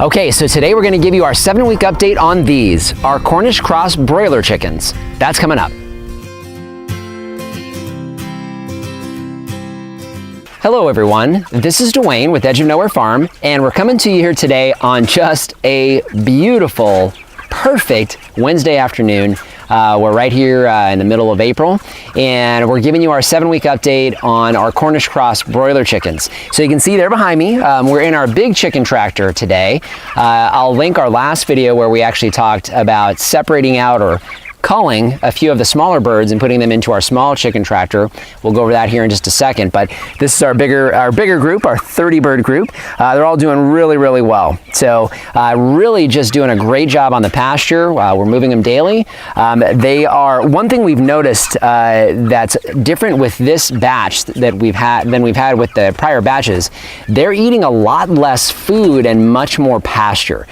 Okay, so today we're going to give you our 7-week update on these, our Cornish Cross broiler chickens. That's coming up. Hello everyone, this is Dwayne with Edge of Nowhere Farm, and we're coming to you here today on just a beautiful, perfect Wednesday afternoon. We're right here in the middle of April, and we're giving you our 7-week update on our Cornish Cross broiler chickens. So you can see there behind me, we're in our big chicken tractor today. I'll link our last video where we actually talked about separating out or culling a few of the smaller birds and putting them into our small chicken tractor. We'll go over that here in just a second, but this is our bigger group, our 30 bird group. They're all doing really well. So really just doing a great job on the pasture. We're moving them daily. They are, one thing we've noticed that's different with this batch that we've had than we've had with the prior batches, they're eating a lot less food and much more pasture.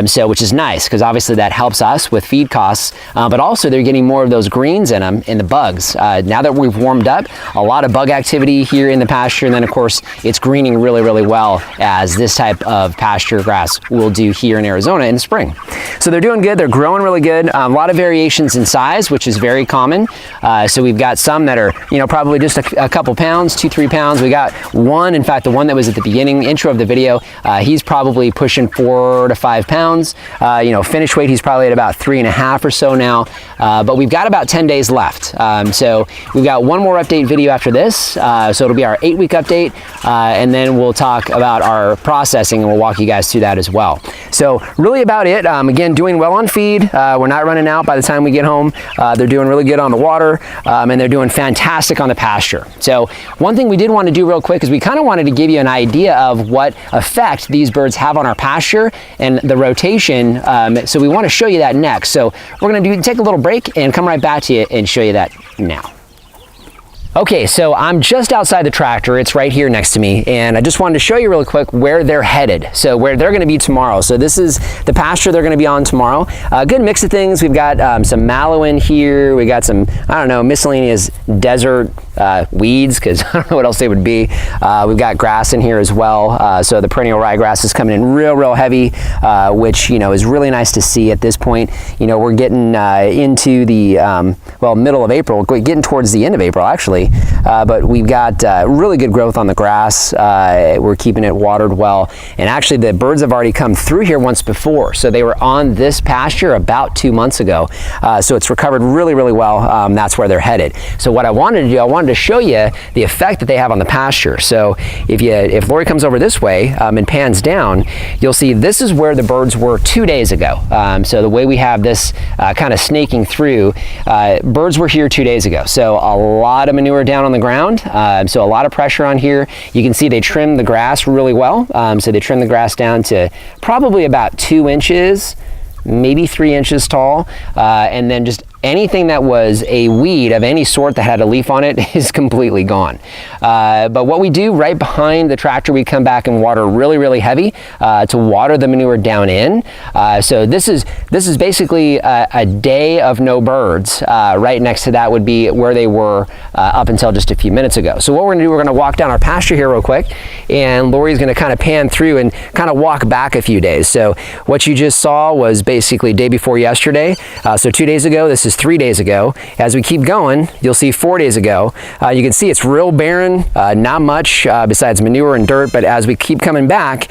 So which is nice, because obviously that helps us with feed costs, but also they're getting more of those greens in them, in the bugs. Now that we've warmed up, a lot of bug activity here in the pasture, and then of course it's greening really well, as this type of pasture grass will do here in Arizona in the spring. So they're doing good, they're growing really good. A lot of variations in size, which is very common. So we've got some that are, you know, probably just a couple pounds, 2-3 pounds. We got one, in fact, the one that was at the beginning intro of the video, he's probably pushing 4 to 5 pounds. You know, finish weight, he's probably at about 3.5 or so now. But we've got about 10 days left. So we've got one more update video after this. So it'll be our 8-week update. And then we'll talk about our processing, and we'll walk you guys through that as well. So really about it. Again, doing well on feed. We're not running out by the time we get home. They're doing really good on the water, and they're doing fantastic on the pasture. So one thing we did want to do real quick is we kind of wanted to give you an idea of what effect these birds have on our pasture and the rotation. So we want to show you that next. So we're going to take a little break and come right back to you and show you that now. Okay, so I'm just outside the tractor. It's right here next to me, and I just wanted to show you really quick where they're headed. So where they're going to be tomorrow. So this is the pasture they're going to be on tomorrow. A good mix of things. We've got some mallow in here. We got some, I don't know, miscellaneous desert weeds, because I don't know what else they would be. We've got grass in here as well. So the perennial ryegrass is coming in real heavy, which, you know, is really nice to see at this point. You know, we're getting into the, well, middle of April, getting towards the end of April, actually. But we've got really good growth on the grass. We're keeping it watered well. And actually the birds have already come through here once before. So they were on this pasture about 2 months ago. So it's recovered really well. That's where they're headed. So what I wanted to do, I wanted to show you the effect that they have on the pasture. So if Lori comes over this way and pans down, you'll see this is where the birds were 2 days ago. So the way we have this kind of snaking through, birds were here 2 days ago. So a lot of manure down on the ground, so a lot of pressure on here. You can see they trimmed the grass really well. So they trimmed the grass down to probably about 2 inches, maybe 3 inches tall, and then just anything that was a weed of any sort that had a leaf on it is completely gone. But what we do right behind the tractor, we come back and water really heavy to water the manure down in. So this is basically a day of no birds. Right next to that would be where they were up until just a few minutes ago. So what we're gonna do, we're gonna walk down our pasture here real quick, and Lori's gonna kind of pan through and kind of walk back a few days. So what you just saw was basically day before yesterday. So 2 days ago, this is 3 days ago. As we keep going, you'll see 4 days ago. You can see it's real barren, not much besides manure and dirt, but as we keep coming back,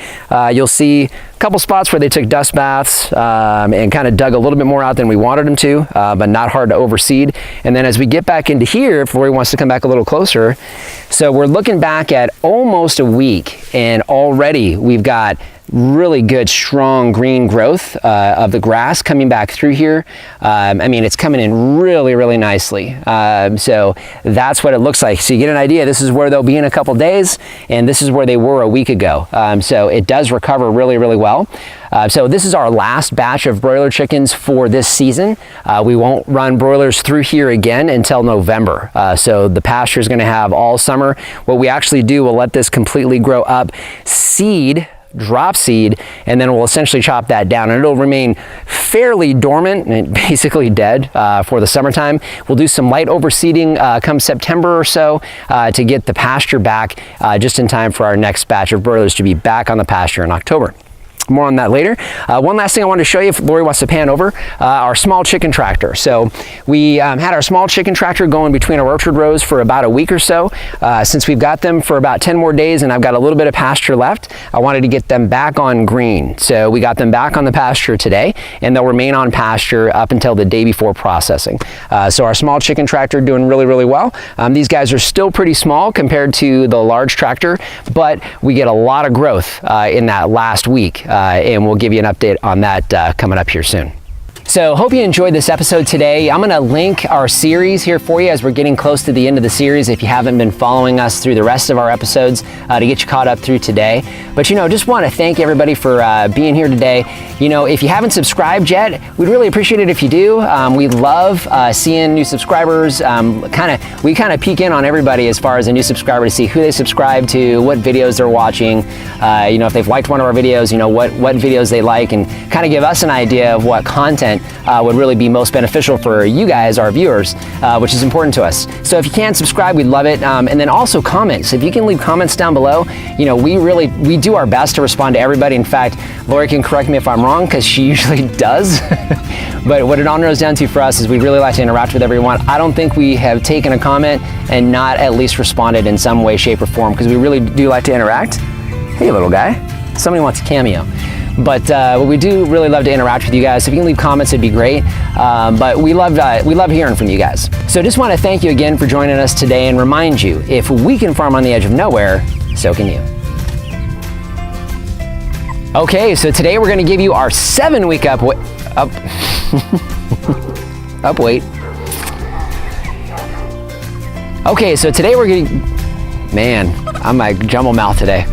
you'll see a couple spots where they took dust baths and kind of dug a little bit more out than we wanted them to, but not hard to overseed. And then as we get back into here, if Lori wants to come back a little closer, so we're looking back at almost a week, and already we've got really good, strong green growth of the grass coming back through here. I mean, it's coming in really nicely. So that's what it looks like. So you get an idea, this is where they'll be in a couple days, and this is where they were a week ago. So it does recover really well. So this is our last batch of broiler chickens for this season. We won't run broilers through here again until November. So the pasture is going to have all summer. What we actually do, we'll let this completely grow up, seed, drop seed, and then we'll essentially chop that down, and it'll remain fairly dormant and basically dead for the summertime. We'll do some light overseeding come September or so to get the pasture back just in time for our next batch of broilers to be back on the pasture in October. more on that later. One last thing I wanted to show you, if Lori wants to pan over, our small chicken tractor. So we had our small chicken tractor going between our orchard rows for about a week or so. Since we've got them for about 10 more days and I've got a little bit of pasture left, I wanted to get them back on green. So we got them back on the pasture today, and they'll remain on pasture up until the day before processing. So our small chicken tractor doing really, really well. These guys are still pretty small compared to the large tractor, but we get a lot of growth in that last week, and we'll give you an update on that coming up here soon. So hope you enjoyed this episode today. I'm going to link our series here for you as we're getting close to the end of the series if you haven't been following us through the rest of our episodes to get you caught up through today. But just want to thank everybody for being here today. If you haven't subscribed yet, we'd really appreciate it if you do. We love seeing new subscribers. We kind of peek in on everybody as far as a new subscriber to see who they subscribe to, what videos they're watching, if they've liked one of our videos, what videos they like, and kind of give us an idea of what content would really be most beneficial for you guys, our viewers, which is important to us. So if you can subscribe, we'd love it. And then also comments. If you can leave comments down below, we do our best to respond to everybody. In fact, Lori can correct me if I'm wrong, because she usually does. But what it all narrows down to for us is we'd really like to interact with everyone. I don't think we have taken a comment and not at least responded in some way, shape, or form, because we really do like to interact. Hey, little guy. Somebody wants a cameo. But we do really love to interact with you guys. If you can leave comments, it'd be great. But we love hearing from you guys. So just want to thank you again for joining us today and remind you, if we can farm on the edge of nowhere, so can you. Okay, so today we're going to give you our 7-week wait. Okay, so today we're going to, man, I'm like jumble mouth today.